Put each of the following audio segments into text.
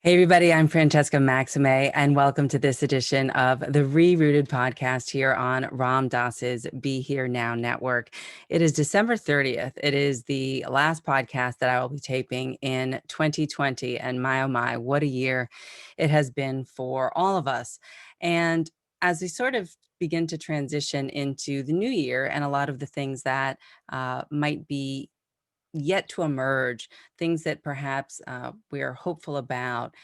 Hey everybody, I'm Francesca Maximé, and welcome to this edition of the ReRooted podcast here on Ram Dass's Be Here Now network. It is December 30th. It is the last podcast that I will be taping in 2020, and my oh my, what a year it has been for all of us. And as we sort of begin to transition into the new year and a lot of the things that might be yet to emerge, things that perhaps we are hopeful about,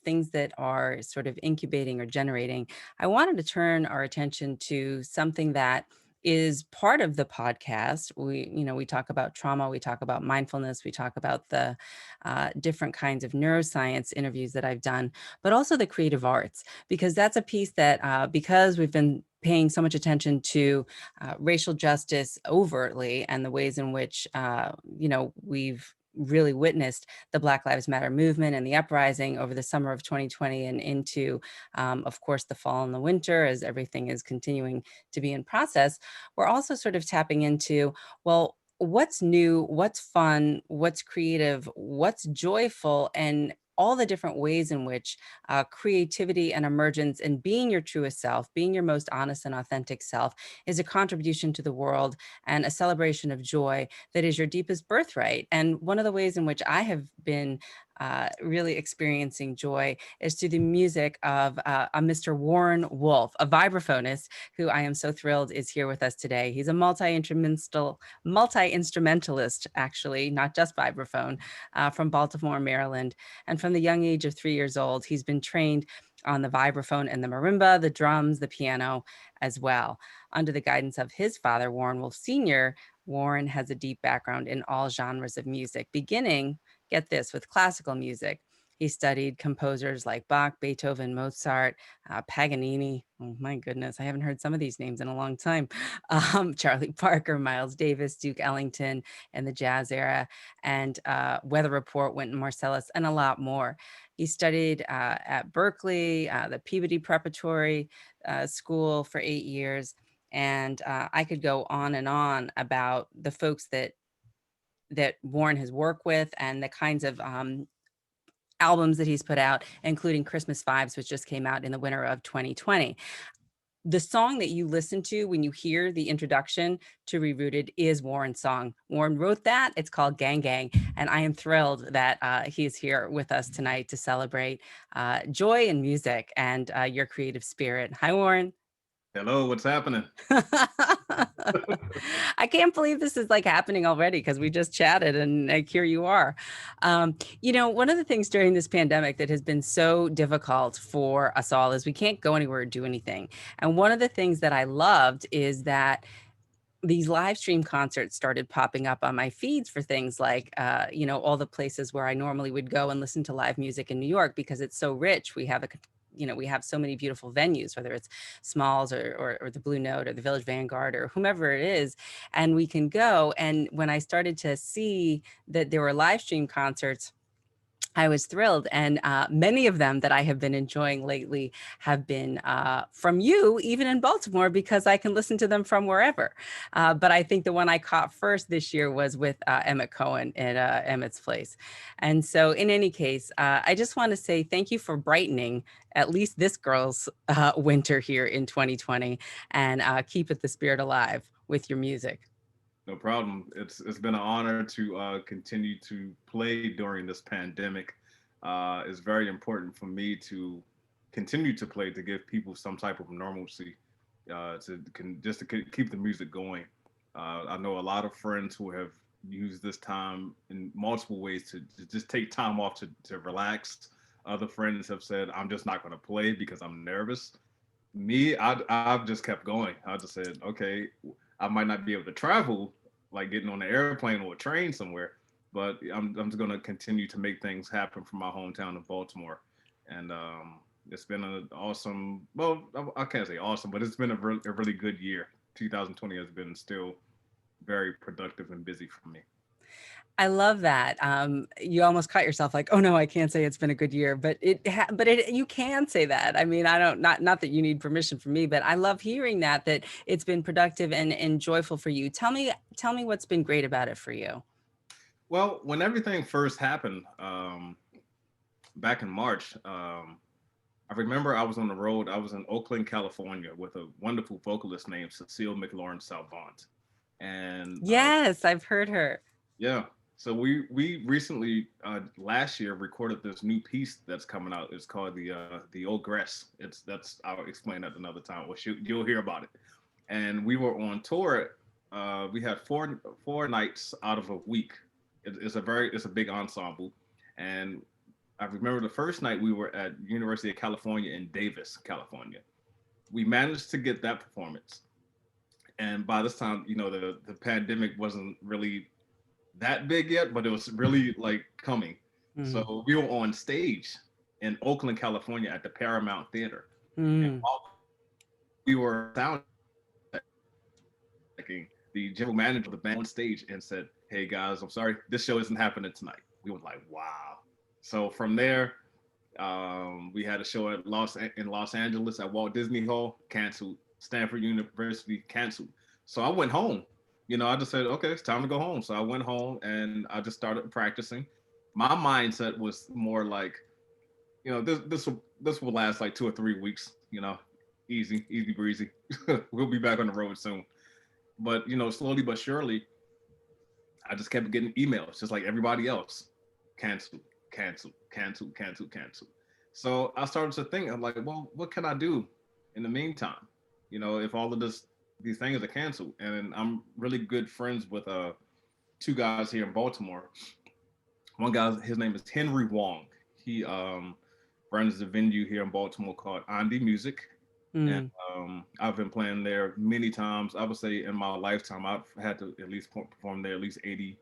things that are sort of incubating or generating. I wanted to turn our attention to something that is part of the podcast. We talk about trauma, we talk about mindfulness, we talk about the different kinds of neuroscience interviews that I've done, but also the creative arts, because that's a piece that because we've been paying so much attention to racial justice overtly and the ways in which, we've really witnessed the Black Lives Matter movement and the uprising over the summer of 2020 and into, of course, the fall and the winter as everything is continuing to be in process. We're also sort of tapping into, well, what's new, what's fun, what's creative, what's joyful, and all the different ways in which creativity and emergence and being your truest self, being your most honest and authentic self is a contribution to the world and a celebration of joy that is your deepest birthright. And one of the ways in which I have been really experiencing joy is through the music of a Mr. Warren Wolf, a vibraphonist who I am so thrilled is here with us today. He's a multi-instrumentalist, actually, not just vibraphone, from Baltimore, Maryland. And from the young age of 3 years old, he's been trained on the vibraphone and the marimba, the drums, the piano as well. Under the guidance of his father, Warren Wolf Sr., Warren has a deep background in all genres of music, beginning, get this, with classical music. He studied composers like Bach, Beethoven, Mozart, Paganini. Oh my goodness, I haven't heard some of these names in a long time. Charlie Parker, Miles Davis, Duke Ellington, and the jazz era, and Weather Report, Wynton Marsalis, and a lot more. He studied at Berkeley, the Peabody Preparatory School for 8 years. And I could go on and on about the folks that Warren has worked with and the kinds of albums that he's put out, including Christmas Vibes, which just came out in the winter of 2020. The song that you listen to when you hear the introduction to ReRooted is Warren's song. Warren wrote that. It's called Gang Gang. And I am thrilled that he is here with us tonight to celebrate joy and music and your creative spirit. Hi, Warren. Hello, what's happening? I can't believe this is like happening already because we just chatted and like, here you are. One of the things during this pandemic that has been so difficult for us all is we can't go anywhere or do anything. And one of the things that I loved is that these live stream concerts started popping up on my feeds for things like, all the places where I normally would go and listen to live music in New York because it's so rich. We have so many beautiful venues, whether it's Smalls or the Blue Note or the Village Vanguard or whomever it is, and we can go. And when I started to see that there were live stream concerts, I was thrilled. And many of them that I have been enjoying lately have been from you, even in Baltimore, because I can listen to them from wherever. But I think the one I caught first this year was with Emmet Cohen at Emmet's place. And so in any case, I just want to say thank you for brightening at least this girl's winter here in 2020 and keep it the spirit alive with your music. No problem. It's been an honor to continue to play during this pandemic. It's very important for me to continue to play to give people some type of normalcy, to keep the music going. I know a lot of friends who have used this time in multiple ways to just take time off to relax. Other friends have said, "I'm just not going to play because I'm nervous." I've just kept going. I just said, okay, I might not be able to travel, like getting on an airplane or a train somewhere, but I'm just going to continue to make things happen from my hometown of Baltimore. And it's been an awesome, well, I can't say awesome, but it's been a really good year. 2020 has been still very productive and busy for me. I love that. You almost caught yourself like, oh no, I can't say it's been a good year, but you can say that. I mean, I don't, not that you need permission from me, but I love hearing that it's been productive and joyful for you. Tell me what's been great about it for you. Well, when everything first happened, back in March. I remember I was on the road. I was in Oakland, California, with a wonderful vocalist named Cecile McLaurin Salvant, and Yes, I've heard her. yeah. So we recently last year recorded this new piece that's coming out. It's called the Ogress. That's I'll explain that another time. Well, you'll hear about it. And we were on tour. We had four nights out of a week. It's a big ensemble, and I remember the first night we were at University of California in Davis, California. We managed to get that performance, and by this time, the pandemic wasn't really that big yet, but it was really like coming. Mm. So we were on stage in Oakland, California at the Paramount Theater. And Mm. while we were sound checking, the general manager of the band on stage and said, "Hey guys, I'm sorry, this show isn't happening tonight." We were like, "Wow." So from there, we had a show in Los Angeles at Walt Disney Hall, canceled. Stanford University, canceled. So I went home. I just said, okay, it's time to go home. So I went home and I just started practicing. My mindset was more like, this will last like 2 or 3 weeks. Easy breezy. We'll be back on the road soon. But slowly but surely, I just kept getting emails, just like everybody else. Cancel, cancel, cancel, cancel, cancel. So I started to think, I'm like, well, what can I do in the meantime? If all of these things are canceled, and I'm really good friends with two guys here in Baltimore. One guy, his name is Henry Wong. He runs a venue here in Baltimore called Andy Music, and Mm. I've been playing there many times. I would say in my lifetime, I've had to at least perform there at least 80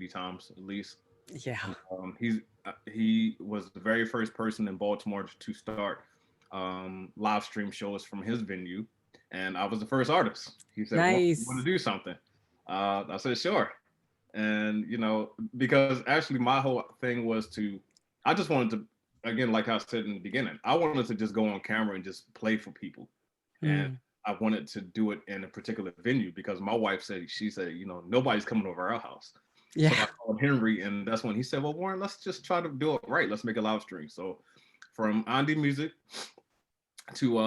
times at least. Yeah. And, he was the very first person in Baltimore to start live stream shows from his venue, and I was the first artist. He said, "Well, you want to Nice. do something?" I said, "Sure." And because actually my whole thing was I just wanted to, again, like I said in the beginning, I wanted to just go on camera and just play for people, and Mm. I wanted to do it in a particular venue because my wife said, nobody's coming over our house. So Yeah. I called Henry, and that's when he said, "Well, Warren, let's just try to do it right. Let's make a live stream." So from Andy Music to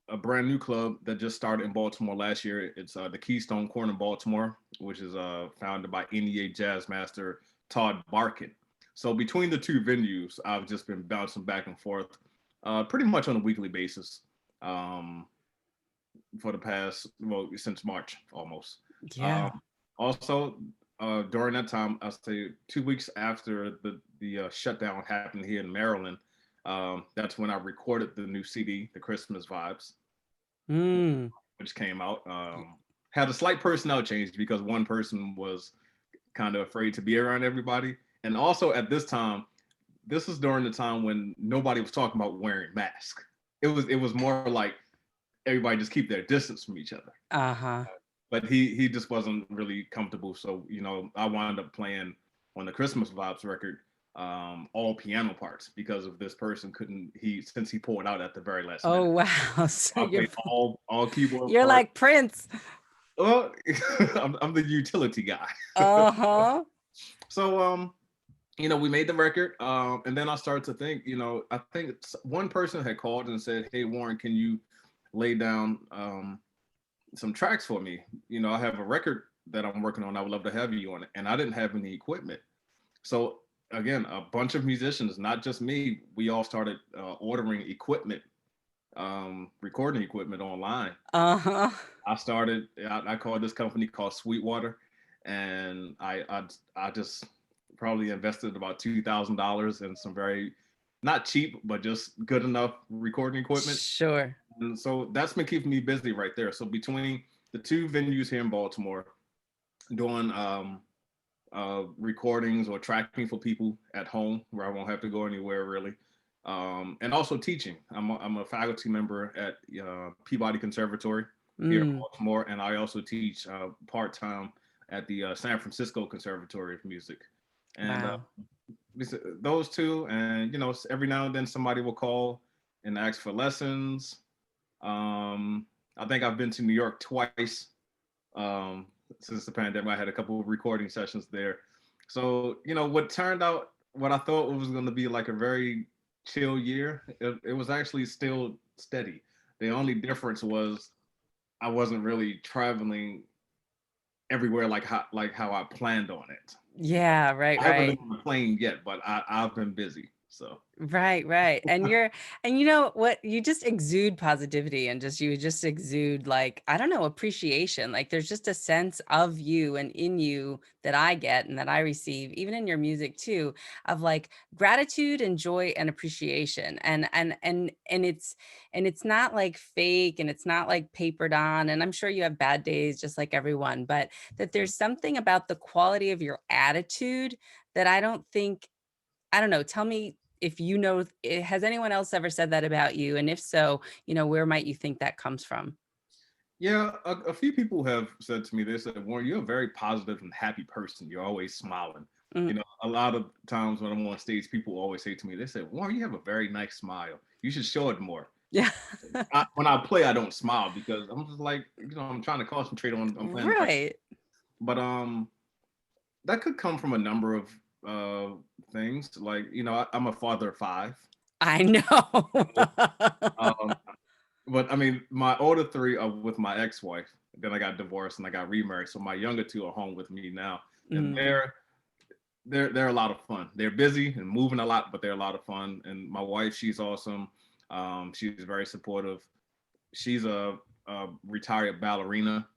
a brand new club that just started in Baltimore last year. It's the Keystone Corn in Baltimore, which is founded by NEA jazz master Todd Barkin. So between the two venues, I've just been bouncing back and forth pretty much on a weekly basis um, for the past, well, since March almost. Yeah. Also, during that time, I'll say 2 weeks after the shutdown happened here in Maryland, that's when I recorded the new CD, The Christmas Vibes, Mm. which came out. Had a slight personnel change because one person was kind of afraid to be around everybody. And also at this time, this was during the time when nobody was talking about wearing masks. It was more like everybody just keep their distance from each other. Uh-huh. But he just wasn't really comfortable. So I wound up playing on the Christmas Vibes record all piano parts because of this person couldn't he since he pulled out at the very last Oh, minute. wow. So I played all keyboard you're parts. like Prince. Well, I'm the utility guy. Uh-huh. So we made the record, and then I started to think, I think one person had called and said, "Hey Warren, can you lay down some tracks for me? I have a record that I'm working on. I would love to have you on it." And I didn't have any equipment. So again, a bunch of musicians, not just me, we all started ordering equipment, recording equipment online. Uh-huh. I called this company called Sweetwater, and I just probably invested about $2,000 in some very not cheap but just good enough recording equipment. Sure. And so that's been keeping me busy right there. So between the two venues here in Baltimore, doing recordings or tracking for people at home where I won't have to go anywhere really, and also teaching. I'm a faculty member at Peabody Conservatory here in Mm. Baltimore, and I also teach part time at the San Fransisco Conservatory of Music. And Wow. those two, and every now and then somebody will call and ask for lessons. I think I've been to New York twice since the pandemic. I had a couple of recording sessions there. So what turned out what I thought was going to be like a very chill year, it was actually still steady. The only difference was I wasn't really traveling everywhere like how I planned on it. Yeah, right, I haven't right. been on a plane yet, but I've been busy. So Right, right. And you know what, you just exude positivity and just you just exude like, I don't know, appreciation. Like there's just a sense of you and in you that I get and that I receive, even in your music too, of like gratitude and joy and appreciation. And it's not like fake and it's not like papered on. And I'm sure you have bad days just like everyone, but that there's something about the quality of your attitude that I don't know. Tell me if you know, has anyone else ever said that about you? And if so, where might you think that comes from? yeah, a few people have said to me, they said, Warren, you're a very positive and happy person. You're always smiling. Mm, A lot of times when I'm on stage, people always say to me, they say, Warren, you have a very nice smile. You should show it more. yeah. When I play, I don't smile because I'm just like, I'm trying to concentrate on playing the record. Right. But that could come from a number of things. Like, I'm a father of five. I know. Um, but I mean, my older three are with my ex-wife. Then I got divorced and I got remarried. So my younger two are home with me now, and Mm, they're a lot of fun. They're busy and moving a lot, but they're a lot of fun. And my wife, she's awesome. She's very supportive. She's a retired ballerina,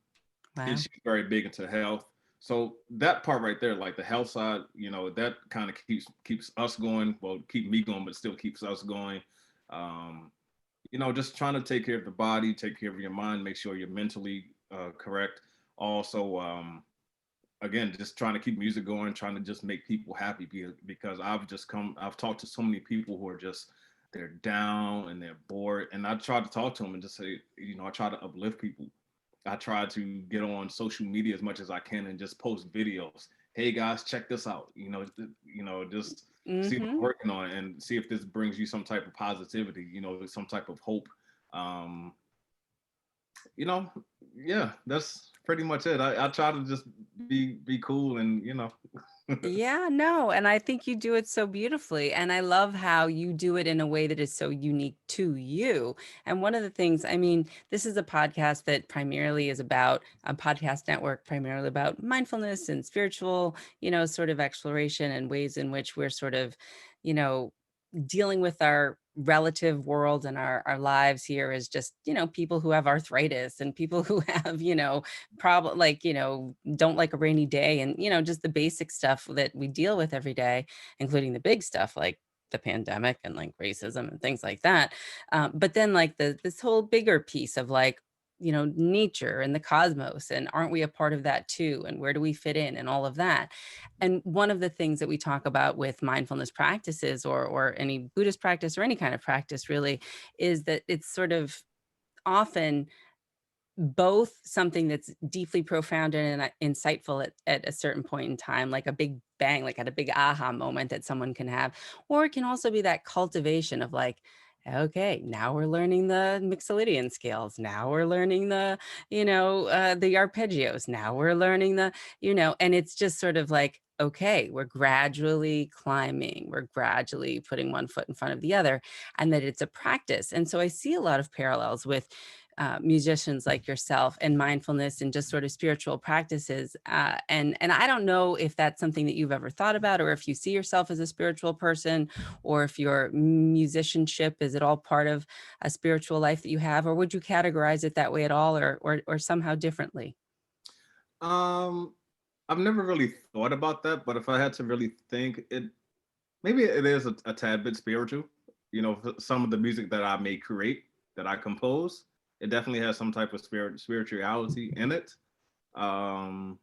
and wow. she's very big into health. So that part right there, like the health side, that kind of keeps us going. Well, keep me going, but still keeps us going. Um, just trying to take care of the body, take care of your mind, make sure you're mentally correct. Also, again, just trying to keep music going, trying to just make people happy because I've talked to so many people who are just, they're down and they're bored. And I try to talk to them and just say, I try to uplift people. I try to get on social media as much as I can and just post videos. Hey guys, check this out. Just see what I'm Hmm. working on and see if this brings you some type of positivity, some type of hope. Um, you know, yeah, that's pretty much it. I try to just be cool and. Yeah, no, and I think you do it so beautifully. And I love how you do it in a way that is so unique to you. And one of the things, I mean, this is a podcast that primarily is about a podcast network, primarily about mindfulness and spiritual, sort of exploration and ways in which we're sort of, you know, dealing with our relative world and our lives here as just people who have arthritis and people who have problem like don't like a rainy day and just the basic stuff that we deal with every day, including the big stuff like the pandemic and like racism and things like that. But then like this whole bigger piece of like nature and the cosmos, and aren't we a part of that too, and where do we fit in and all of that. And one of the things that we talk about with mindfulness practices or any Buddhist practice or any kind of practice really is that it's sort of often both something that's deeply profound and insightful at a certain point in time, like a big bang, like at a big aha moment that someone can have, or it can also be that cultivation of like, okay, now we're learning the Mixolydian scales. Now we're learning the arpeggios. Now we're learning and it's just sort of like, okay, we're gradually climbing. We're gradually putting one foot in front of the other, and that it's a practice. And so I see a lot of parallels with musicians like yourself and mindfulness and just sort of spiritual practices. And I don't know if that's something that you've ever thought about, or if you see yourself as a spiritual person, or if your musicianship is at all part of a spiritual life that you have, or would you categorize it that way at all, or somehow differently? Um, I've never really thought about that, but if I had to really think, maybe it is a tad bit spiritual. Some of the music that I may create, that I compose, it definitely has some type of spirituality in it. Um,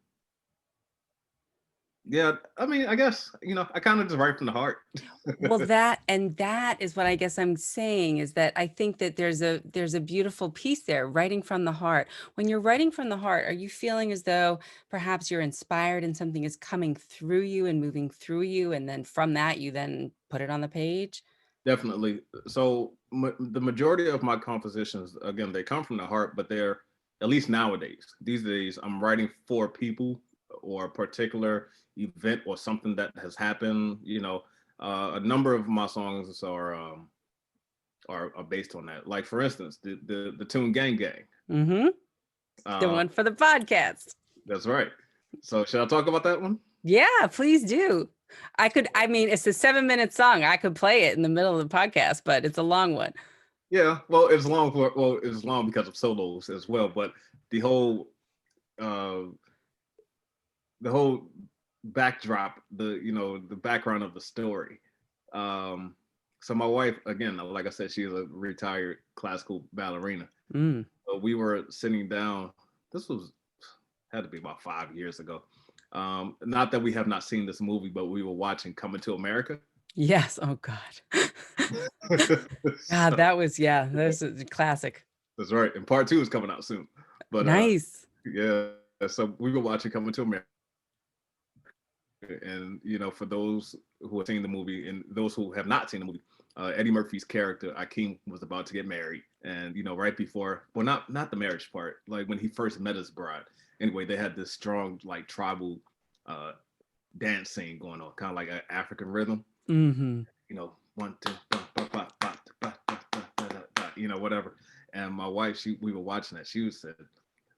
yeah, I mean, I guess I kind of just write from the heart. Well, that is what I guess I'm saying, is that I think that there's a beautiful piece there, writing from the heart. When you're writing from the heart, are you feeling as though perhaps you're inspired and something is coming through you and moving through you, and then from that you then put it on the page? Definitely. So the majority of my compositions, again, they come from the heart, but they're, at least nowadays, these days, I'm writing for people or a particular event or something that has happened. A number of my songs are based on that. Like for instance, the tune "Gang Gang." Mm-hmm. The one for the podcast. That's right. So should I talk about that one? Yeah, please do. I mean, it's a 7-minute song. I could play it in the middle of the podcast, but it's a long one. Yeah, it's long because of solos as well, but the whole uh the whole backdrop, the background of the story. So my wife, again, like I said, she is a retired classical ballerina. Mm. So we were sitting down. This was had to be about 5 years ago. Not that we have not seen this movie, but we were watching Coming to America. Yes. Oh God. God, So, that was a classic. that's right. And part 2 is coming out soon. But Nice. yeah, so we were watching Coming to America. And for those who have seen the movie and those who have not seen the movie, Eddie Murphy's character Akeem was about to get married, and right before, well, not the marriage part, like when he first met his bride. Anyway, they had this strong like tribal dance scene going on, kind of like an African rhythm. Mm-hmm. 1 2 whatever. And my wife, we were watching that. She said,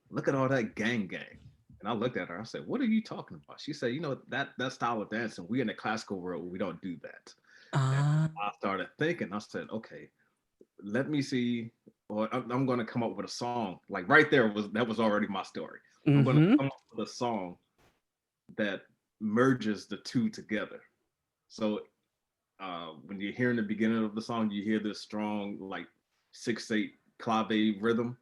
"Look at all that gang gang." And I looked at her. I said, "What are you talking about?" She said, that style of dancing, we in the classical world, we don't do that." And I started thinking. I said, "Okay, let me see. Or I'm going to come up with a song." Like right there that was already my story. Mm-hmm. I'm going to come up with a song that merges the two together. So when you hear in the beginning of the song, you hear this strong like 6/8 clave rhythm.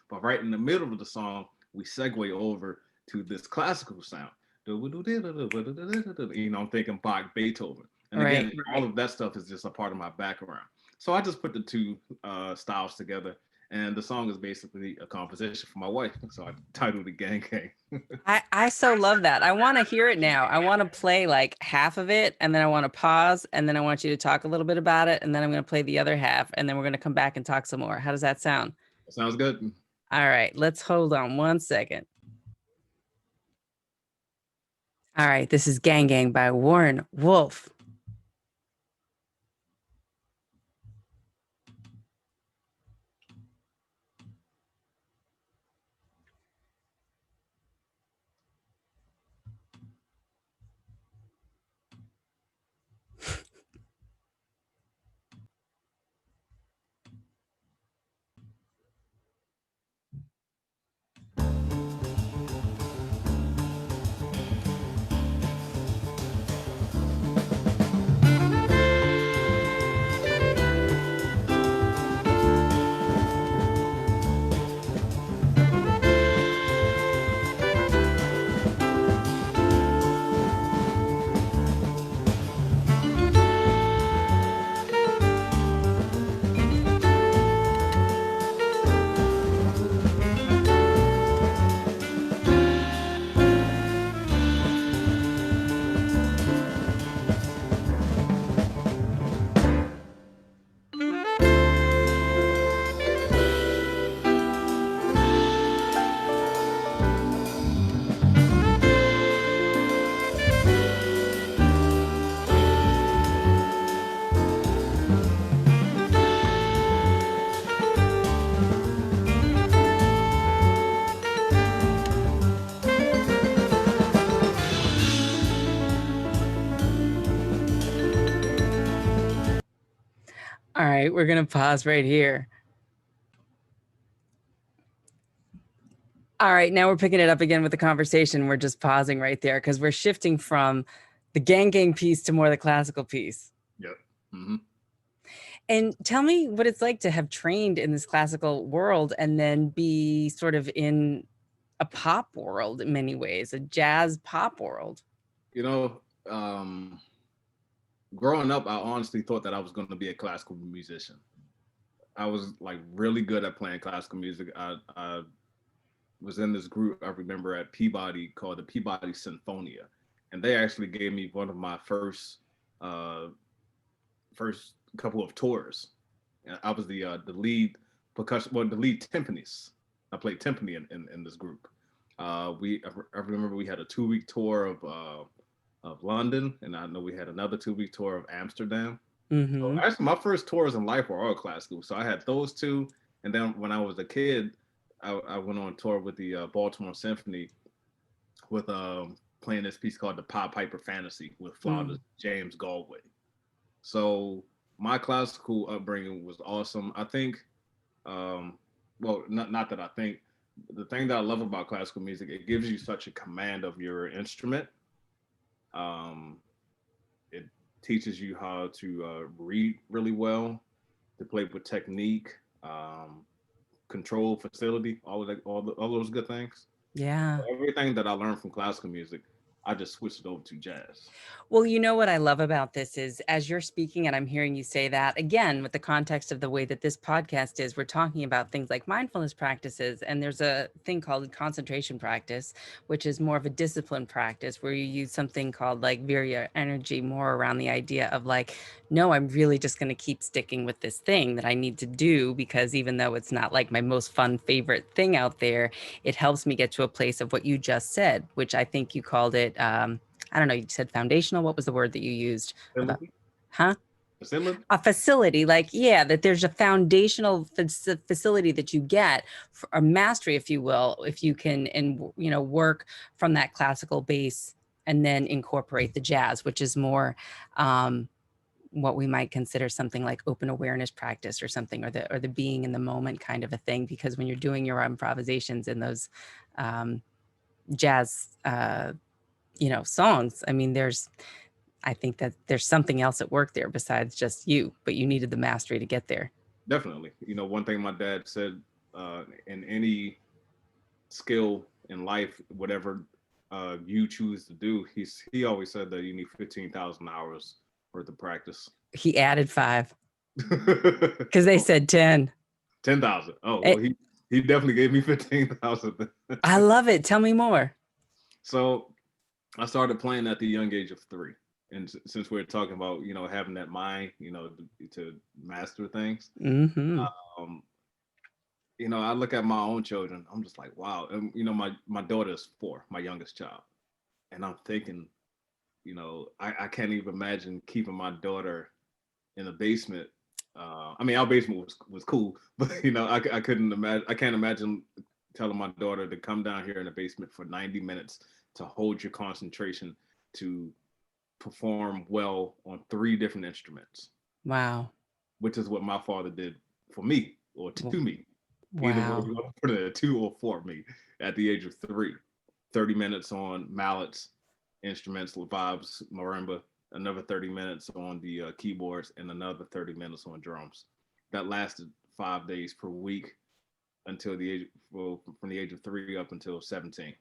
But right in the middle of the song, we segue over to this classical sound. I'm thinking Bach, Beethoven. And again, all of that stuff is just a part of my background. So I just put the two styles together. And the song is basically a composition for my wife. So I titled it Gang Gang. I so love that. I want to hear it now. I want to play like half of it, and then I want to pause, and then I want you to talk a little bit about it, and then I'm going to play the other half, and then we're going to come back and talk some more. How does that sound? That sounds good. All right, let's hold on 1 second. All right, this is Gang Gang by Warren Wolf. All right, we're going to pause right here. All right, now we're picking it up again with the conversation. We're just pausing right there because we're shifting from the gang gang piece to more the classical piece. Yep. Mm-hmm. And tell me what it's like to have trained in this classical world and then be sort of in a pop world in many ways, a jazz pop world. Growing up, I honestly thought that I was going to be a classical musician. I was like really good at playing classical music. I was in this group, I remember, at Peabody called the Peabody Sinfonia. And they actually gave me one of my first couple of tours. And I was the lead percussion, the lead timpanist. I played timpani in this group. I remember we had a 2 week tour of London, and I know we had another 2 week tour of Amsterdam. So Mm-hmm. actually, my first tours in life were all classical. So I had those two, and then when I was a kid, I went on tour with the Baltimore Symphony with playing this piece called the Pied Piper Fantasy with flautist James Galway. So my classical upbringing was awesome. I think, um, well, not that I think, the thing that I love about classical music, it gives you such a command of your instrument. Um, it teaches you how to read really well, to play with technique, um, control, facility, all those good things. Yeah. Everything that I learned from classical music, I just switched it over to jazz. Well, you know what I love about this is as you're speaking and I'm hearing you say that again, with the context of the way that this podcast is, we're talking about things like mindfulness practices. And there's a thing called concentration practice, which is more of a discipline practice where you use something called like virya energy, more around the idea of like, no, I'm really just going to keep sticking with this thing that I need to do because even though it's not like my most fun favorite thing out there, it helps me get to a place of what you just said, which I think you called it. I don't know, you said foundational. What was the word that you used about, Facility, huh? facility, A facility, like, yeah, that there's a foundational facility that you get for a mastery, if you will, if you can, and, you know, work from that classical base and then incorporate the jazz, which is more, what we might consider something like open awareness practice or something, or the being in the moment kind of a thing. Because when you're doing your improvisations in those um, jazz, you know, songs, I mean, I think that there's something else at work there besides just you, but you needed the mastery to get there. definitely. One thing my dad said, in any skill in life, whatever you choose to do, he always said that you need 15,000 hours worth of practice. He added 5 because they Oh, said 10. 10,000. Oh, well, Eh, he definitely gave me 15,000. I love it. Tell me more. So I started playing at the young age of 3. And since we're talking about, having that mind, to master things, Hmm. um, I look at my own children. I'm just like, wow. And my daughter is 4, my youngest child, and I'm thinking, I can't even imagine keeping my daughter in the basement. I mean, our basement was cool, but I couldn't imagine. I can't imagine telling my daughter to come down here in the basement for 90 minutes to hold your concentration to perform well on 3 different instruments, Wow. which is what my father did for me or to me. Either way Wow. you want to put it, a 2 or 4 me at the age of 3. 30 minutes on mallets, instruments, vibes, marimba, another 30 minutes on the keyboards, and another 30 minutes on drums. That lasted 5 days per week until the age, well, from the age of 3 up until 17.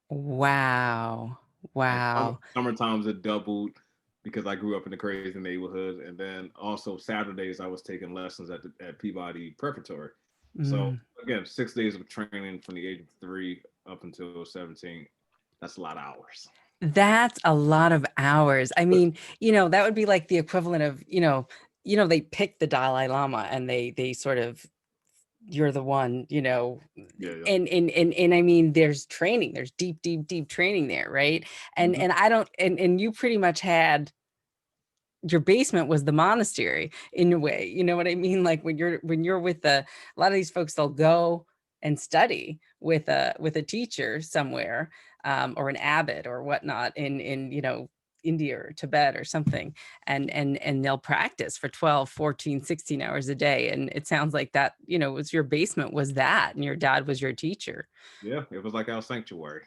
Wow. And Wow. summer times it doubled because I grew up in a crazy neighborhood, and then also Saturdays I was taking lessons at Peabody Preparatory. So Mm. again, 6 days of training from the age of 3 up until 17. That's a lot of hours. That's a lot of hours. I mean, you know, that would be like the equivalent of, they pick the Dalai Lama and they sort of, you're the one, Yeah, yeah. and I mean, there's training, there's deep, deep, deep training there, right? And Mm-hmm. and I don't, and you pretty much had, your basement was the monastery in a way, you know what I mean? Like when you're with a lot of these folks, they'll go and study with a teacher somewhere, or an abbot or whatnot in India or Tibet or something, and they'll practice for 12, 14, 16 hours a day. And it sounds like that, was your basement was that, and your dad was your teacher. Yeah, it was like our sanctuary.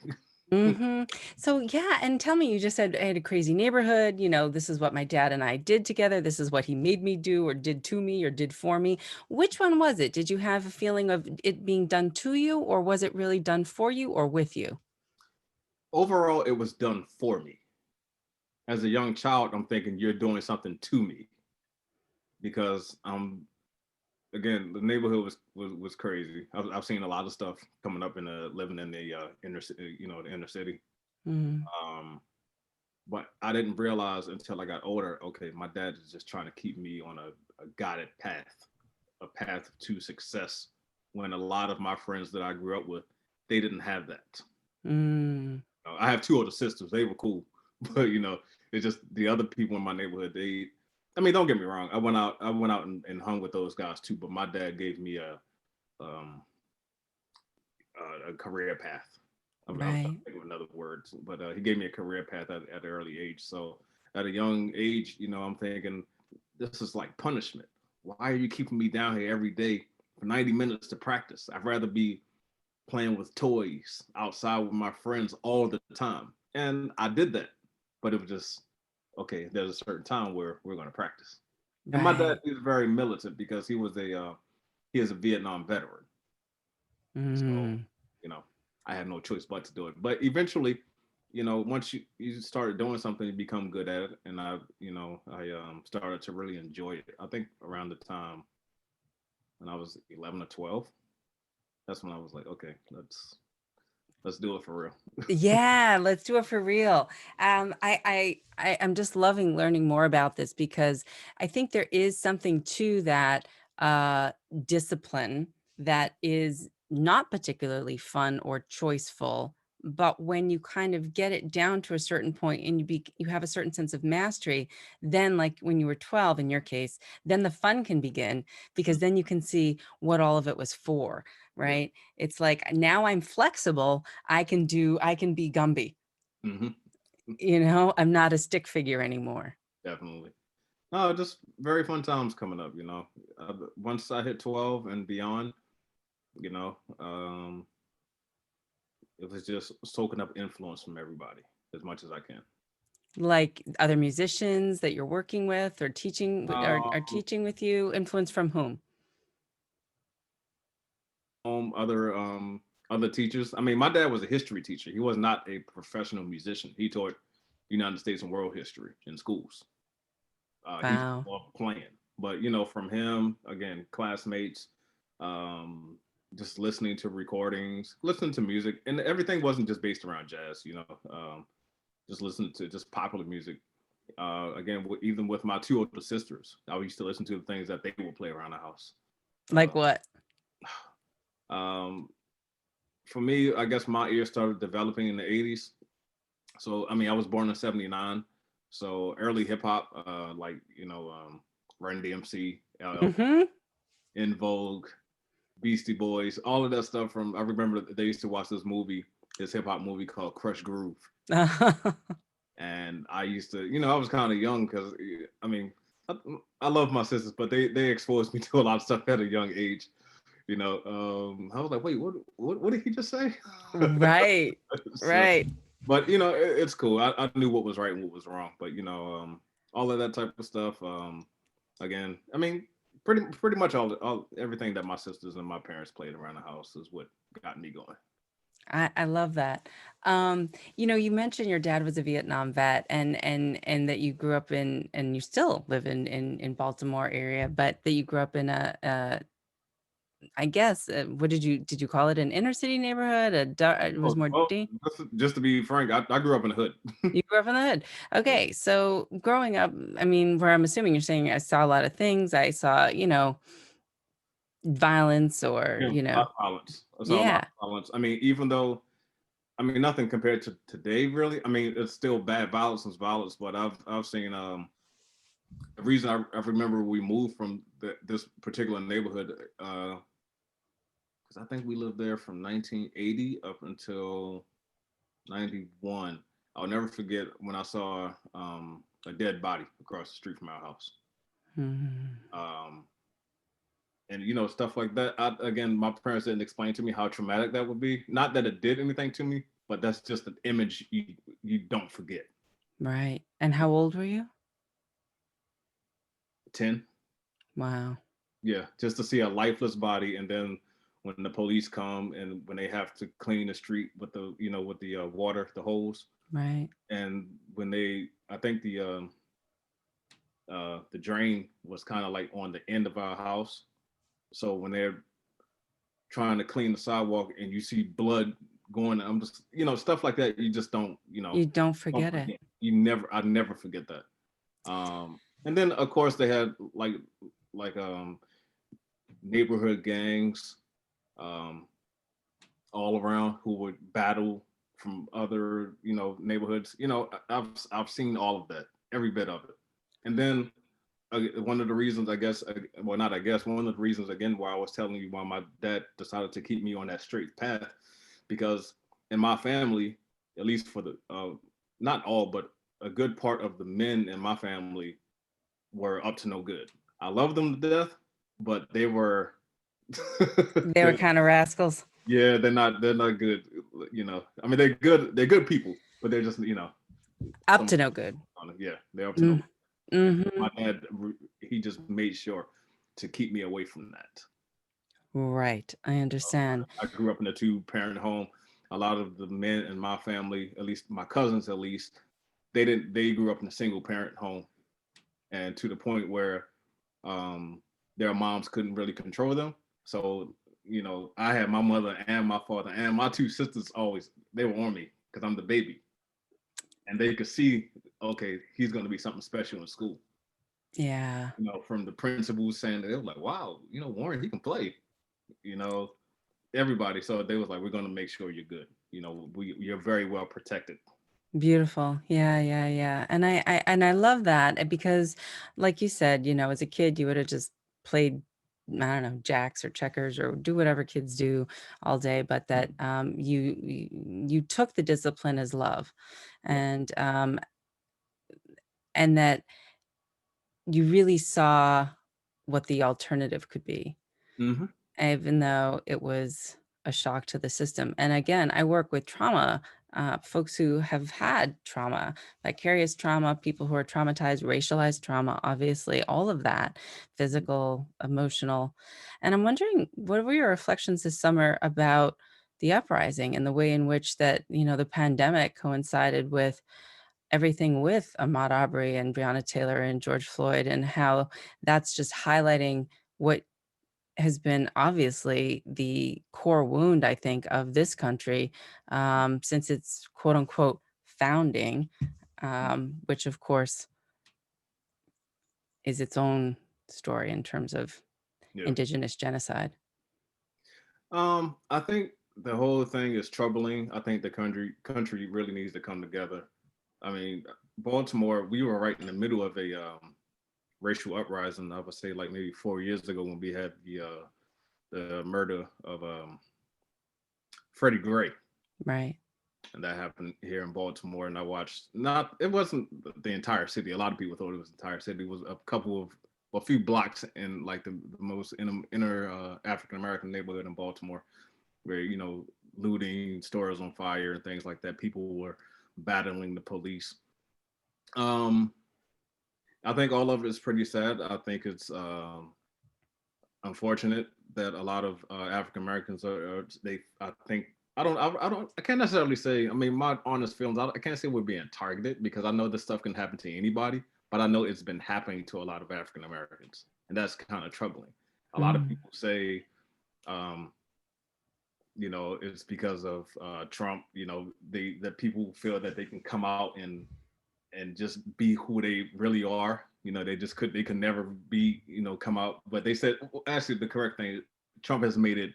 Hmm. So yeah, and tell me, you just said I had a crazy neighborhood. This is what my dad and I did together. This is what he made me do, or did to me, or did for me. Which one was it? Did you have a feeling of it being done to you, or was it really done for you or with you? Overall, it was done for me. As a young child, I'm thinking you're doing something to me because again, the neighborhood was crazy. I've seen a lot of stuff coming up in living in the the inner city. Mm. Um, but I didn't realize until I got older. Okay, my dad is just trying to keep me on a guided path, a path to success. When a lot of my friends that I grew up with, they didn't have that. Mm, I have two older sisters. They were cool, but it's just the other people in my neighborhood. I mean, don't get me wrong. I went out and hung with those guys too. But my dad gave me um, a career path. I'm trying right. to think of another word, but he gave me a career path at an early age. So at a young age, I'm thinking this is like punishment. Why are you keeping me down here every day for 90 minutes to practice? I'd rather be playing with toys outside with my friends all the time. And I did that, but it was just okay. There's a certain time where we're going to practice. And my dad Right. is very militant because he is a Vietnam veteran. So, Mm. you know, I had no choice but to do it. But eventually, once you started doing something, you become good at it. And I started to really enjoy it. I think around the time when I was 11 or 12, that's when I was like, okay, let's do it for real. Yeah, let's do it for real. I'm just loving learning more about this because I think there is something to that uh, discipline that is not particularly fun or choiceful, but when you kind of get it down to a certain point and you have a certain sense of mastery, then like when you were 12 in your case, then the fun can begin because then you can see what all of it was for, Yeah. right? It's like now I'm flexible. I can be Gumby, Hmm. I'm not a stick figure anymore. Definitely. No, just very fun times coming up. Once I hit 12 and beyond, you know, um, it was just soaking up influence from everybody as much as I can. Like other musicians that you're working with or teaching are Um, teaching with you, influence from whom? other other teachers. I mean, my dad was a history teacher. He was not a professional musician. He taught United States and world history in schools. He just Wow. loved playing. But from him again, classmates, um, just listening to recordings, listening to music, and everything wasn't just based around jazz. Just listening to just popular music. Again, even with my two older sisters, I used to listen to the things that they would play around the house. Like what? Um, for me, I guess my ear started developing in the 80s. So, I mean, I was born in 79. So early hip hop, like, Run DMC, LL, Mm-hmm. In Vogue, Beastie Boys, all of that stuff I remember they used to watch this hip hop movie called Crush Groove. And I used to, I was kind of young because, I mean, I, I love my sisters, but they exposed me to a lot of stuff at a young age. I was like, wait, what did he just say? Right. So, Right. but it's cool. I knew what was right and what was wrong. But all of that type of stuff. Again, I mean, pretty much all everything that my sisters and my parents played around the house is what got me going. I love that. You mentioned your dad was a Vietnam vet and that you grew up in and you still live in Baltimore area, but that you grew up in I guess what did you call it, an inner city neighborhood? It was Oh, more well, D. just to be frank, I grew up in the hood. You grew up in the hood. Yeah. Okay, so growing up, I mean, where I'm assuming you're saying I saw a lot of things. I saw, violence or, Yeah, a lot of violence. I saw a lot yeah. of violence. I mean, even though I mean nothing compared to today, really. I mean, it's still bad violence is violence, but I've seen the reason I remember we moved from this particular neighborhood because I think we lived there from 1980 up until 91. I'll never forget when I saw a dead body across the street from our house. Mhm. Um, and stuff like that. Again, my parents didn't explain to me how traumatic that would be. Not that it did anything to me, but that's just an image you don't forget. Right. And how old were you? 10. Wow. Yeah, just to see a lifeless body, and then when the police come and when they have to clean the street with the water, the hose, Right. and when I think the drain was kind of like on the end of our house. So when they're trying to clean the sidewalk and you see blood going, I'm just stuff like that. You just You don't don't forget it. forget. I never forget that. And then of course they had like neighborhood gangs um, all around who would battle from other, neighborhoods. I've seen all of that, every bit of it. And then one of the reasons, I guess, well, not I guess, one of the reasons again why I was telling you why my dad decided to keep me on that straight path, because in my family, at least for the not all, but a good part of the men in my family were up to no good. I love them to death, but they were They were kind of rascals. yeah, they're not good. I mean they're good people, but they're just Up some to no good. yeah, they're up to no. And Mm-hmm. my dad, he just made sure to keep me away from that. Right. I understand. I grew up in a two-parent home. A lot of the men in my family, at least my cousins, at least, they grew up in a single-parent home, and to the point where their moms couldn't really control them. So I had my mother and my father and my two sisters always they were on me because I'm the baby, and they could see, okay, he's going to be something special in school. Yeah. From the principals saying they were like, wow, Warren, he can play. You know, everybody. So they was like, we're going to make sure you're good. You're very well protected. Beautiful. Yeah, yeah, yeah. And I love that because like you said, as a kid you would have just played, I don't know, jacks or checkers or do whatever kids do all day, but that you took the discipline as love, Yeah. and that you really saw what the alternative could be, Mm-hmm. even though it was a shock to the system. And again, I work with trauma, folks who have had trauma, vicarious trauma, people who are traumatized, racialized trauma, obviously, all of that, physical, emotional. And I'm wondering, what were your reflections this summer about the uprising and the way in which that, the pandemic coincided with everything with Ahmaud Arbery and Breonna Taylor and George Floyd, and how that's just highlighting what has been obviously the core wound, I think, of this country since its quote unquote founding, which of course is its own story in terms of Yeah. indigenous genocide. I think the whole thing is troubling. I think the country really needs to come together. I mean, Baltimore, we were right in the middle of a racial uprising. I would say like maybe 4 years ago when we had the murder of Freddie Gray, Right. and that happened here in Baltimore. And I watched it wasn't the entire city. A lot of people thought it was the entire city. It was a few blocks in like the most inner African American neighborhood in Baltimore, where looting, stores on fire, and things like that. People were battling the police. Um, I think all of it is pretty sad. I think it's unfortunate that a lot of African Americans are they. I think I can't necessarily say. I mean, my honest feelings. I can't say we're being targeted because I know this stuff can happen to anybody, but I know it's been happening to a lot of African Americans, and that's kind of troubling. A lot of people say, it's because of Trump. That people feel that they can come out and just be who they really are. They could never be, come out. But they said, well, actually, the correct thing, Trump has made it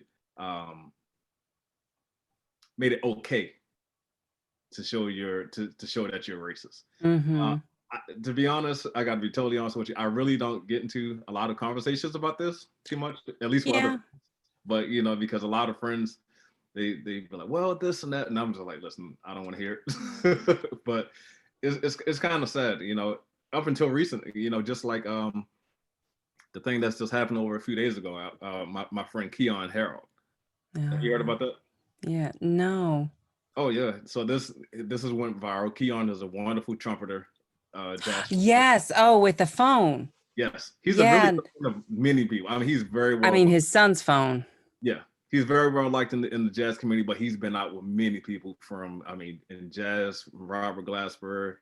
okay to show to show that you're racist. Uh, to be honest, I got to be totally honest with you. I really don't get into a lot of conversations about this too much, at least with Yeah. other. But because a lot of friends, they be like, well, this and that, and I'm just like, listen, I don't want to hear it. But it's kind of sad, up until recently, just like the thing that's just happened over a few days ago. My friend Keon Harold. Have you heard about that? Yeah. No. Oh yeah. So this has went viral. Keon is a wonderful trumpeter, jazz trumpeter. Yes. Oh, with the phone. Yes, he's a really Yeah. of many people. I mean, he's very I well. mean, his son's phone. Yeah, he's very well liked in the jazz community, but he's been out with many people from, I mean, in jazz, Robert Glasper,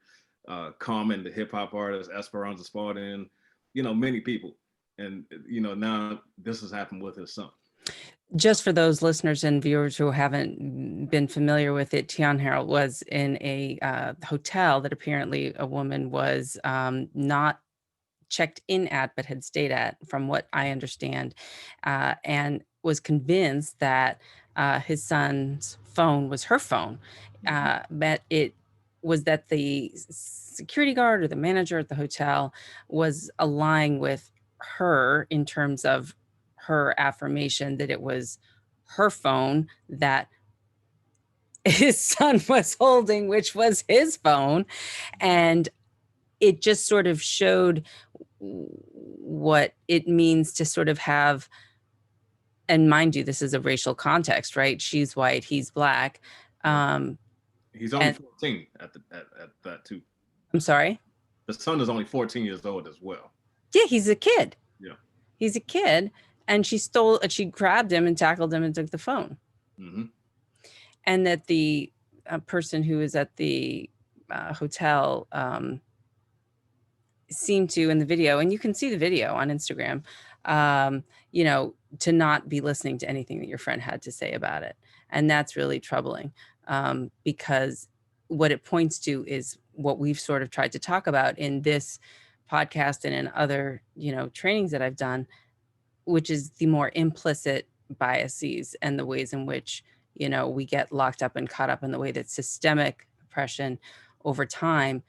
Common, the hip hop artist, Esperanza Spalding, many people. And, now this has happened with his son. Just for those listeners and viewers who haven't been familiar with it, Tian Harold was in a hotel that apparently a woman was not checked in at, but had stayed at, from what I understand, and was convinced that his son's phone was her phone. But it was that the security guard or the manager at the hotel was aligning with her in terms of her affirmation that it was her phone that his son was holding, which was his phone. And it just sort of showed what it means to sort of have, and mind you, this is a racial context, right? She's white, he's black. He's only 14 at that too. I'm sorry? The son is only 14 years old as well. Yeah, he's a kid. Yeah. He's a kid. And she grabbed him and tackled him and took the phone. And that the person who was at the hotel seemed to, in the video, and you can see the video on Instagram, to not be listening to anything that your friend had to say about it. And that's really troubling, because what it points to is what we've sort of tried to talk about in this podcast and in other, trainings that I've done, which is the more implicit biases and the ways in which, we get locked up and caught up in the way that systemic oppression over time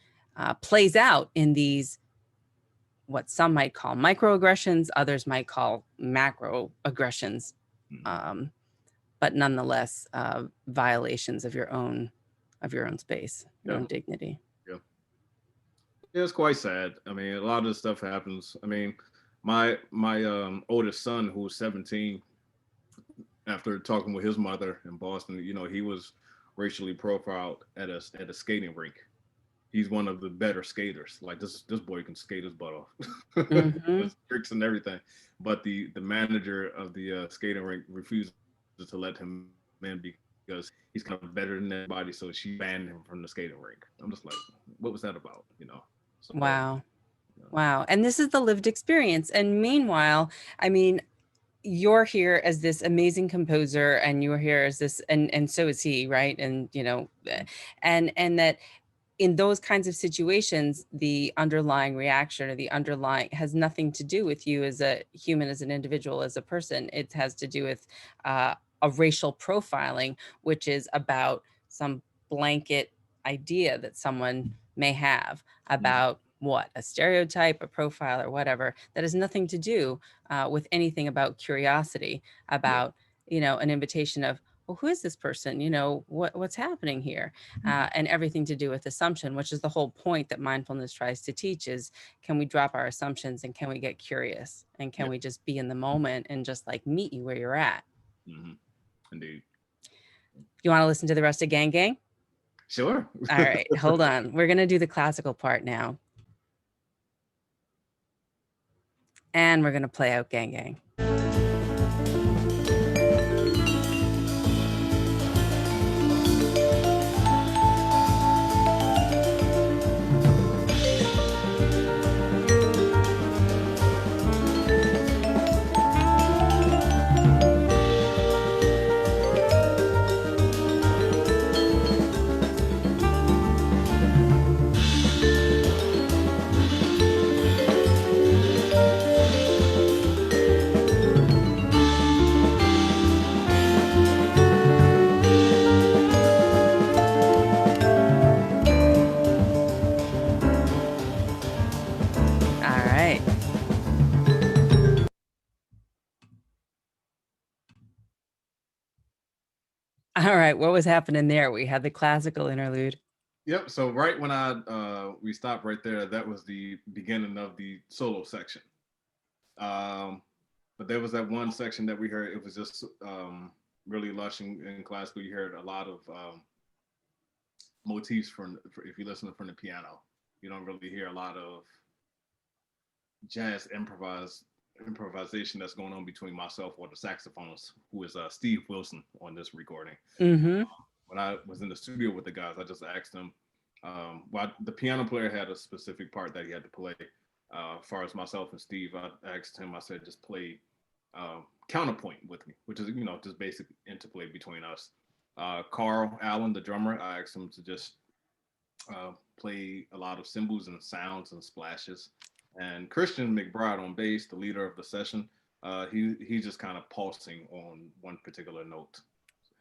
plays out in these, what some might call microaggressions, others might call macroaggressions, but nonetheless violations of your own space, your own dignity. Yeah, it's quite sad. I mean, a lot of this stuff happens. I mean, my oldest son, who was 17, after talking with his mother in Boston, he was racially profiled at a skating rink. He's one of the better skaters. Like this boy can skate his butt off, tricks and everything. But the manager of the skating rink refused to let him in because he's kind of better than everybody. So she banned him from the skating rink. I'm just like, what was that about? So, wow. Wow. And this is the lived experience. And meanwhile, I mean, you're here as this amazing composer, and you're here as this, and so is he, right? And and that in those kinds of situations, the underlying reaction or the underlying has nothing to do with you as a human, as an individual, as a person. It has to do with a racial profiling, which is about some blanket idea that someone may have about what, a stereotype, a profile, or whatever, that has nothing to do with anything about curiosity, about, an invitation of, well, who is this person? What's happening here? And everything to do with assumption, which is the whole point that mindfulness tries to teach is, can we drop our assumptions and can we get curious? And can we just be in the moment and just like meet you where you're at? Indeed. You want to listen to the rest of Gang Gang? Sure. All right, hold on. We're going to do the classical part now. And we're going to play out Gang Gang. All right, what was happening there? We had the classical interlude. Yep. So right when we stopped right there, that was the beginning of the solo section. But there was that one section that we heard. It was just really lush in classical. You heard a lot of motifs if you listen from the piano. You don't really hear a lot of jazz improvisation that's going on between myself or the saxophonist, who is Steve Wilson on this recording. When I was in the studio with the guys, I just asked them, well, the piano player had a specific part that he had to play. As far as myself and Steve, I asked him, I said, just play counterpoint with me, which is, just basic interplay between us. Carl Allen, the drummer, I asked him to just play a lot of cymbals and sounds and splashes. And Christian McBride on bass, the leader of the session, he's just kind of pulsing on one particular note.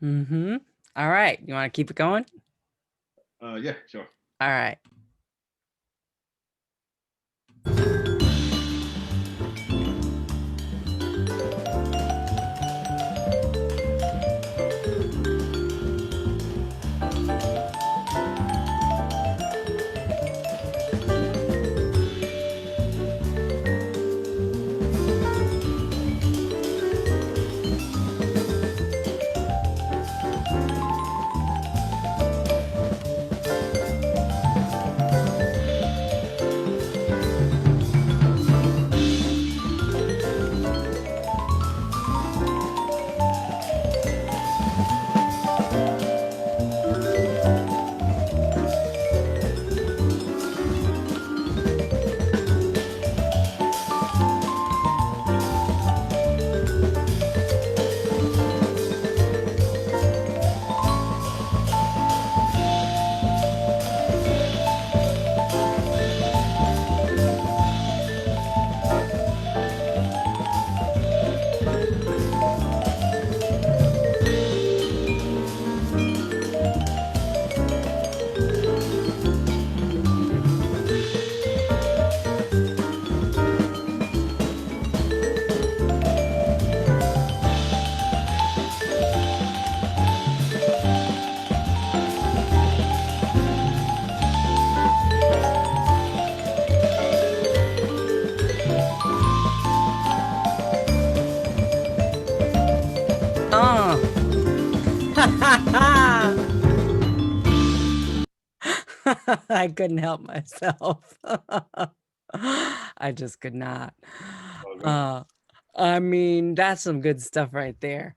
Mm-hmm. All right. You want to keep it going? Yeah, sure. All right. Oh. I couldn't help myself. I just could not. Okay. Uh, I mean, that's some good stuff right there.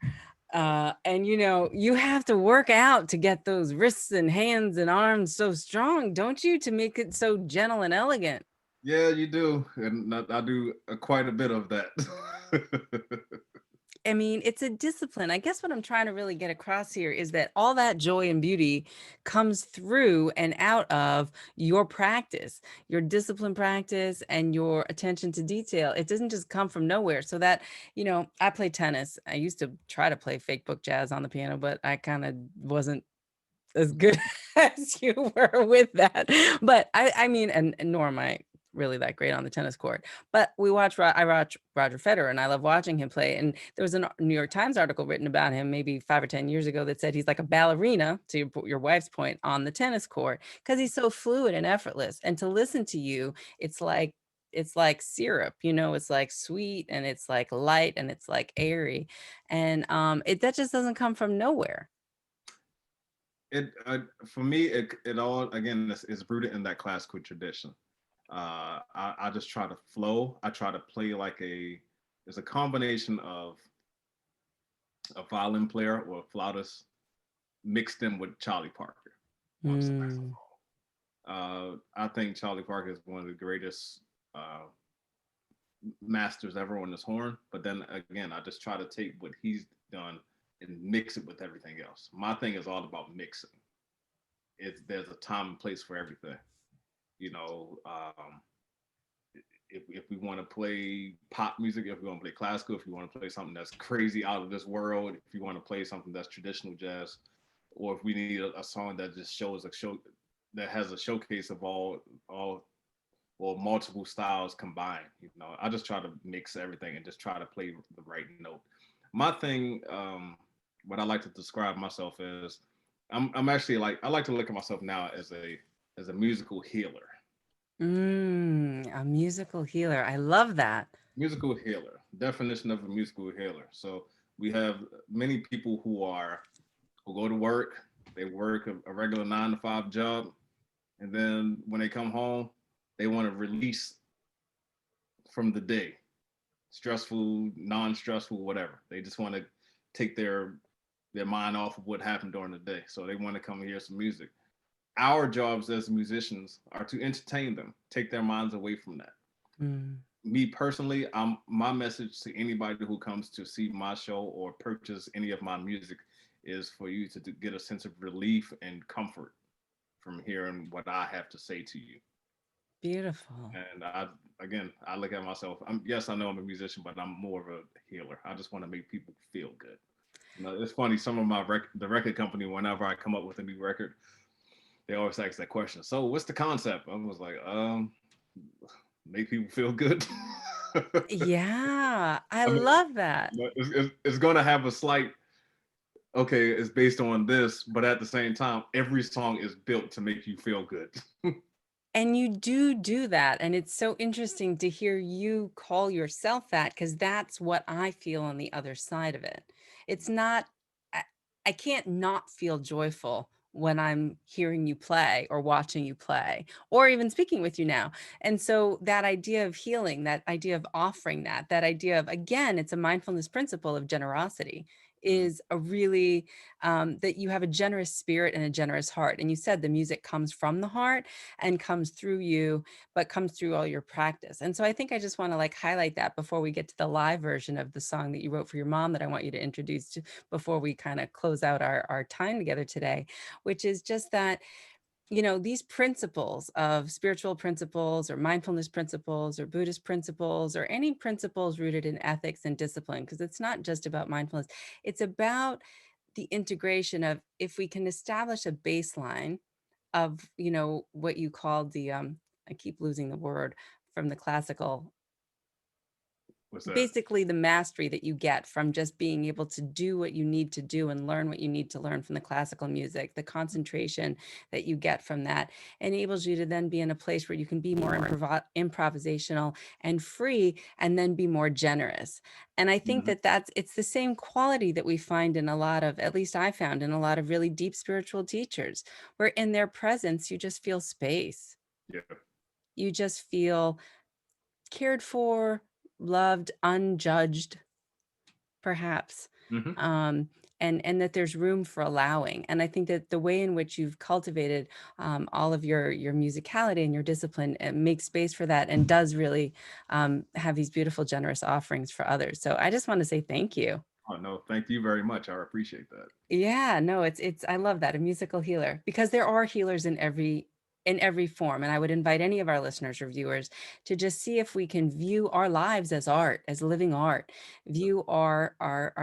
And you have to work out to get those wrists and hands and arms so strong, don't you, to make it so gentle and elegant? Yeah, you do, and I do quite a bit of that. I mean, it's a discipline. I guess what I'm trying to really get across here is that all that joy and beauty comes through and out of your practice, your discipline practice, and your attention to detail. It doesn't just come from nowhere. So that, I play tennis. I used to try to play fake book jazz on the piano, but I kind of wasn't as good as you were with that. But I mean, and nor am I really that great on the tennis court. But I watch Roger Federer, and I love watching him play. And there was a New York Times article written about him maybe 5 or 10 years ago that said he's like a ballerina, to your wife's point, on the tennis court, because he's so fluid and effortless. And to listen to you, it's like syrup, it's like sweet, and it's like light, and it's like airy. And that just doesn't come from nowhere. It for me, it all again is rooted in that classical tradition. I just try to flow. I try to play like there's a combination of a violin player or a flautist mixed in with Charlie Parker on saxophone. Mm. I think Charlie Parker is one of the greatest masters ever on this horn. But then again, I just try to take what he's done and mix it with everything else. My thing is all about mixing. There's a time and place for everything. You know, if we want to play pop music, if we want to play classical, if you want to play something that's crazy out of this world, if you want to play something that's traditional jazz, or if we need a song that just shows a show that has a showcase of all or multiple styles combined. I just try to mix everything and just try to play the right note. My thing, what I like to describe myself as, I'm actually like, I like to look at myself now as a musical healer. A musical healer. I love that. Musical healer. Definition of a musical healer. So we have many people who go to work, they work a regular 9 to 5 job, and then when they come home, they want to release from the day, stressful, non-stressful, whatever. They just want to take their mind off of what happened during the day. So they want to come and hear some music. Our jobs as musicians are to entertain them, take their minds away from that. Mm. Me personally, my message to anybody who comes to see my show or purchase any of my music is for you to get a sense of relief and comfort from hearing what I have to say to you. Beautiful. And I look at myself. Yes, I know I'm a musician, but I'm more of a healer. I just want to make people feel good. It's funny. Some of the record company, whenever I come up with a new record, they always ask that question. So, what's the concept? I was like, make people feel good. Yeah, I I mean, love that. it's going to have a slight, okay, it's based on this, but at the same time, every song is built to make you feel good. And you do that. And it's so interesting to hear you call yourself that, because that's what I feel on the other side of it. It's not, I, I can't not feel joyful when I'm hearing you play or watching you play or even speaking with you now. And so that idea of healing, that idea of offering that idea of, again, it's a mindfulness principle of generosity, Mhm. is a really, that you have a generous spirit and a generous heart. And you said the music comes from the heart and comes through you, but comes through all your practice. And so I think I just want to like highlight that before we get to the live version of the song that you wrote for your mom that I want you to introduce to, before we kind of close out our time together today, which is just that, you know, these principles of spiritual principles or mindfulness principles or Buddhist principles or any principles rooted in ethics and discipline, because it's not just about mindfulness, it's about the integration of, if we can establish a baseline of, you know, what you called the I keep losing the word from the classical, What's that? basically the mastery that you get from just being able to do what you need to do and learn what you need to learn from the classical music, the concentration that you get from that enables you to then be in a place where you can be more improvisational and free, and then be more generous. And I think Mhm. that it's the same quality that we find in a lot of, at least I found in a lot of really deep spiritual teachers, where in their presence you just feel space, Yeah. you just feel cared for, loved, unjudged, perhaps, Hmm. um, and that there's room for allowing. And I think that the way in which you've cultivated all of your musicality and your discipline, it makes space for that, and does really have these beautiful, generous offerings for others. So I just want to say thank you. Oh no, thank you very much. I appreciate that. Yeah, no, it's I love that, a musical healer, because there are healers in every form. And I would invite any of our listeners or viewers to just see if we can view our lives as art, as living art, view our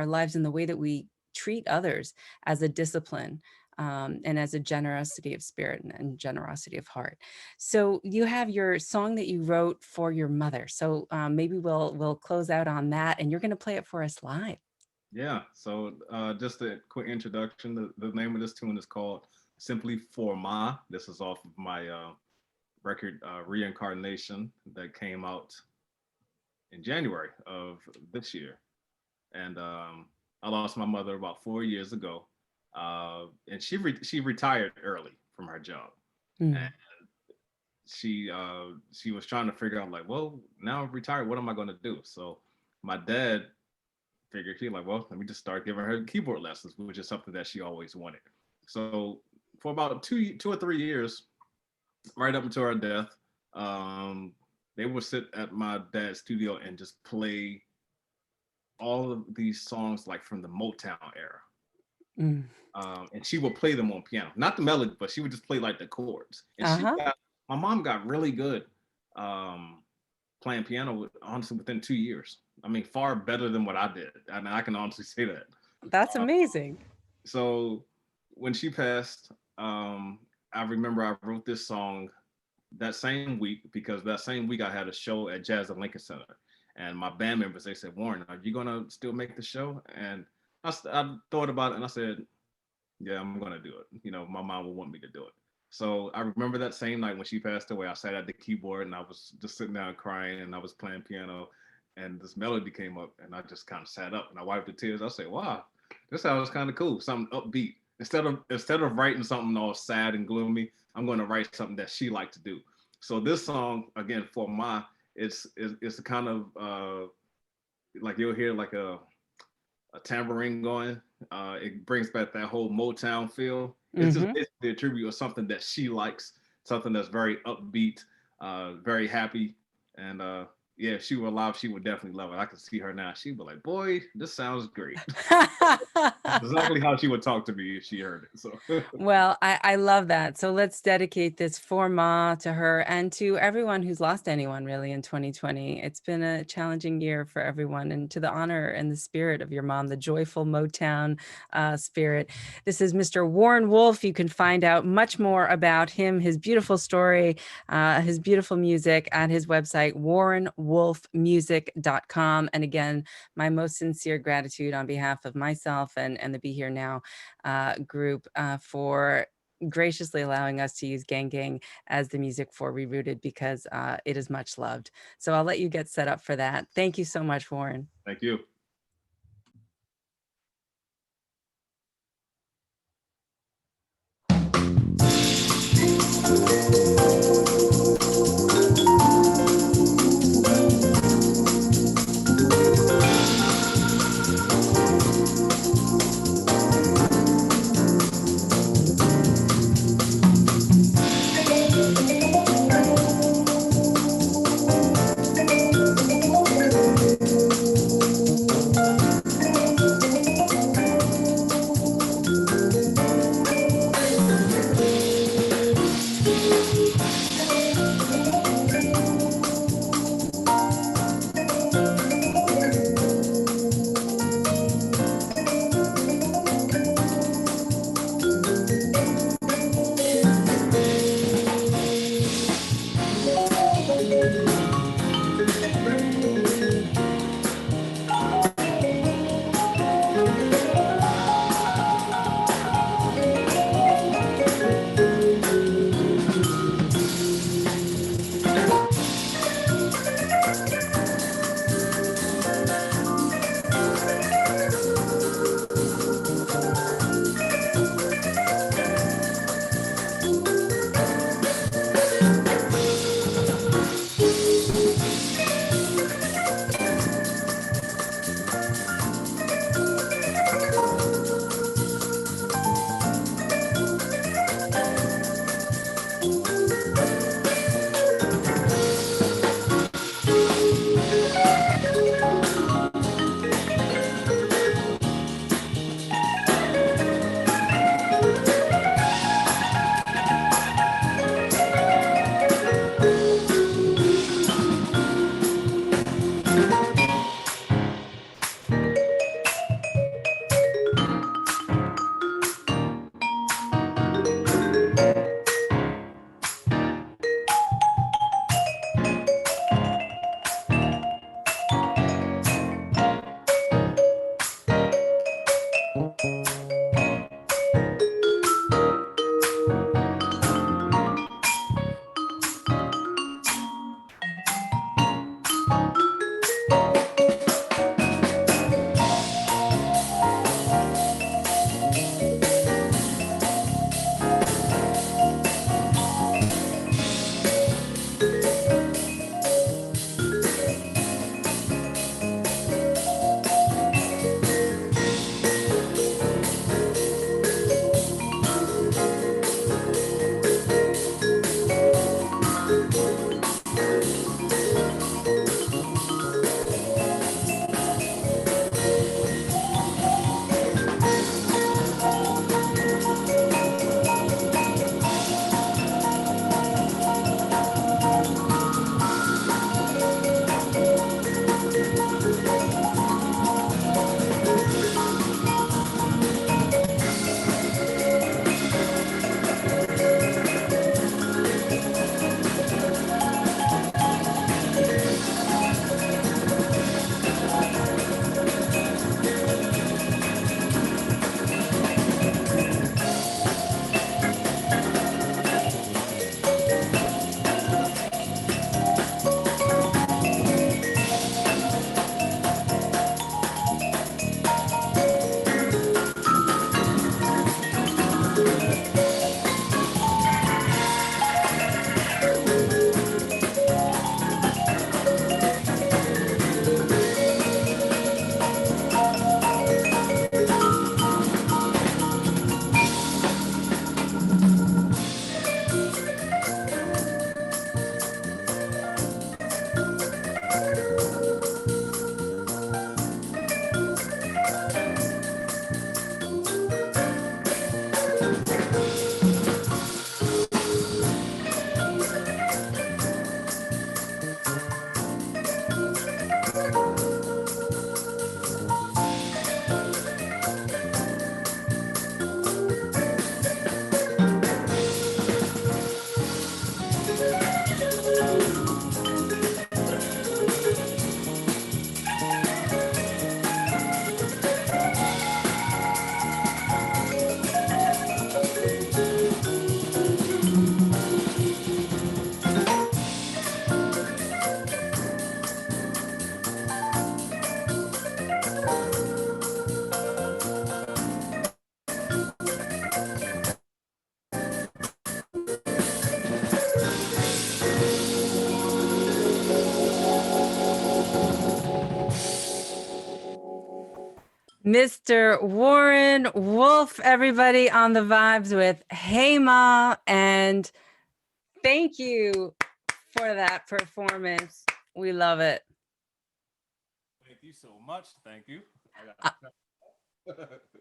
lives in the way that we treat others as a discipline. And as a generosity of spirit and generosity of heart. So you have your song that you wrote for your mother. So maybe we'll close out on that, and you're going to play it for us live. Yeah. So just a quick introduction. The name of this tune is called Simply For Ma. This is off of my record Reincarnation that came out in January of this year. And I lost my mother about 4 years ago. And she retired early from her job. And Mm. she was trying to figure out like, well, now I'm retired, what am I going to do? So my dad figured, he like, well, let me just start giving her keyboard lessons, which is something that she always wanted. So for about 2 or 3 years, right up until her death, um, they would sit at my dad's studio and just play all of these songs like from the Motown era. Mm. And she would play them on piano, not the melody, but she would just play like the chords. And Uh-huh. my mom got really good um, playing piano, honestly, within 2 years. I mean, far better than what I did. And I can honestly say that. That's Uh, amazing. so when she passed, I remember I wrote this song that same week, because that same week I had a show at Jazz at Lincoln Center. And my band members, they said, Warren, are you going to still make the show? And I thought about it and I said, yeah, I'm going to do it. You know, my mom will want me to do it. So I remember that same night when she passed away, I sat at the keyboard and I was just sitting down crying and I was playing piano and this melody came up and I just kind of sat up and I wiped the tears. I said, wow, this sounds kind of cool. Something upbeat. Instead of writing something all sad and gloomy, I'm going to write something that she liked to do. So this song, again, for my, it's a kind of like you'll hear like a tambourine going. It brings back that whole Motown feel. It's just Mm-hmm. basically a tribute of something that she likes, something that's very upbeat, very happy, and yeah, if she were alive, she would definitely love it. I could see her now. She'd be like, "Boy, this sounds great." Exactly how she would talk to me if she heard it. So, Well, I love that. So let's dedicate this for Ma, to her, and to everyone who's lost anyone really in 2020. It's been a challenging year for everyone, and to the honor and the spirit of your mom, the joyful Motown spirit. This is Mr. Warren Wolf. You can find out much more about him, his beautiful story, his beautiful music at his website, warrenwolfmusic.com. And again, my most sincere gratitude on behalf of myself and the Be Here Now group for graciously allowing us to use Gang Gang as the music for ReRooted, because it is much loved. So I'll let you get set up for that. Thank you so much, Warren. thank you. Mr. Warren Wolf, everybody on the vibes with Hey Ma, and thank you for that performance. We love it. Thank you so much. Thank you.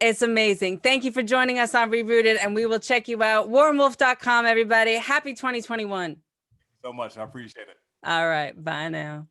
It's amazing. Thank you for joining us on ReRooted, and we will check you out. WarrenWolf.com, everybody. Happy 2021. So much. I appreciate it. All right. Bye now.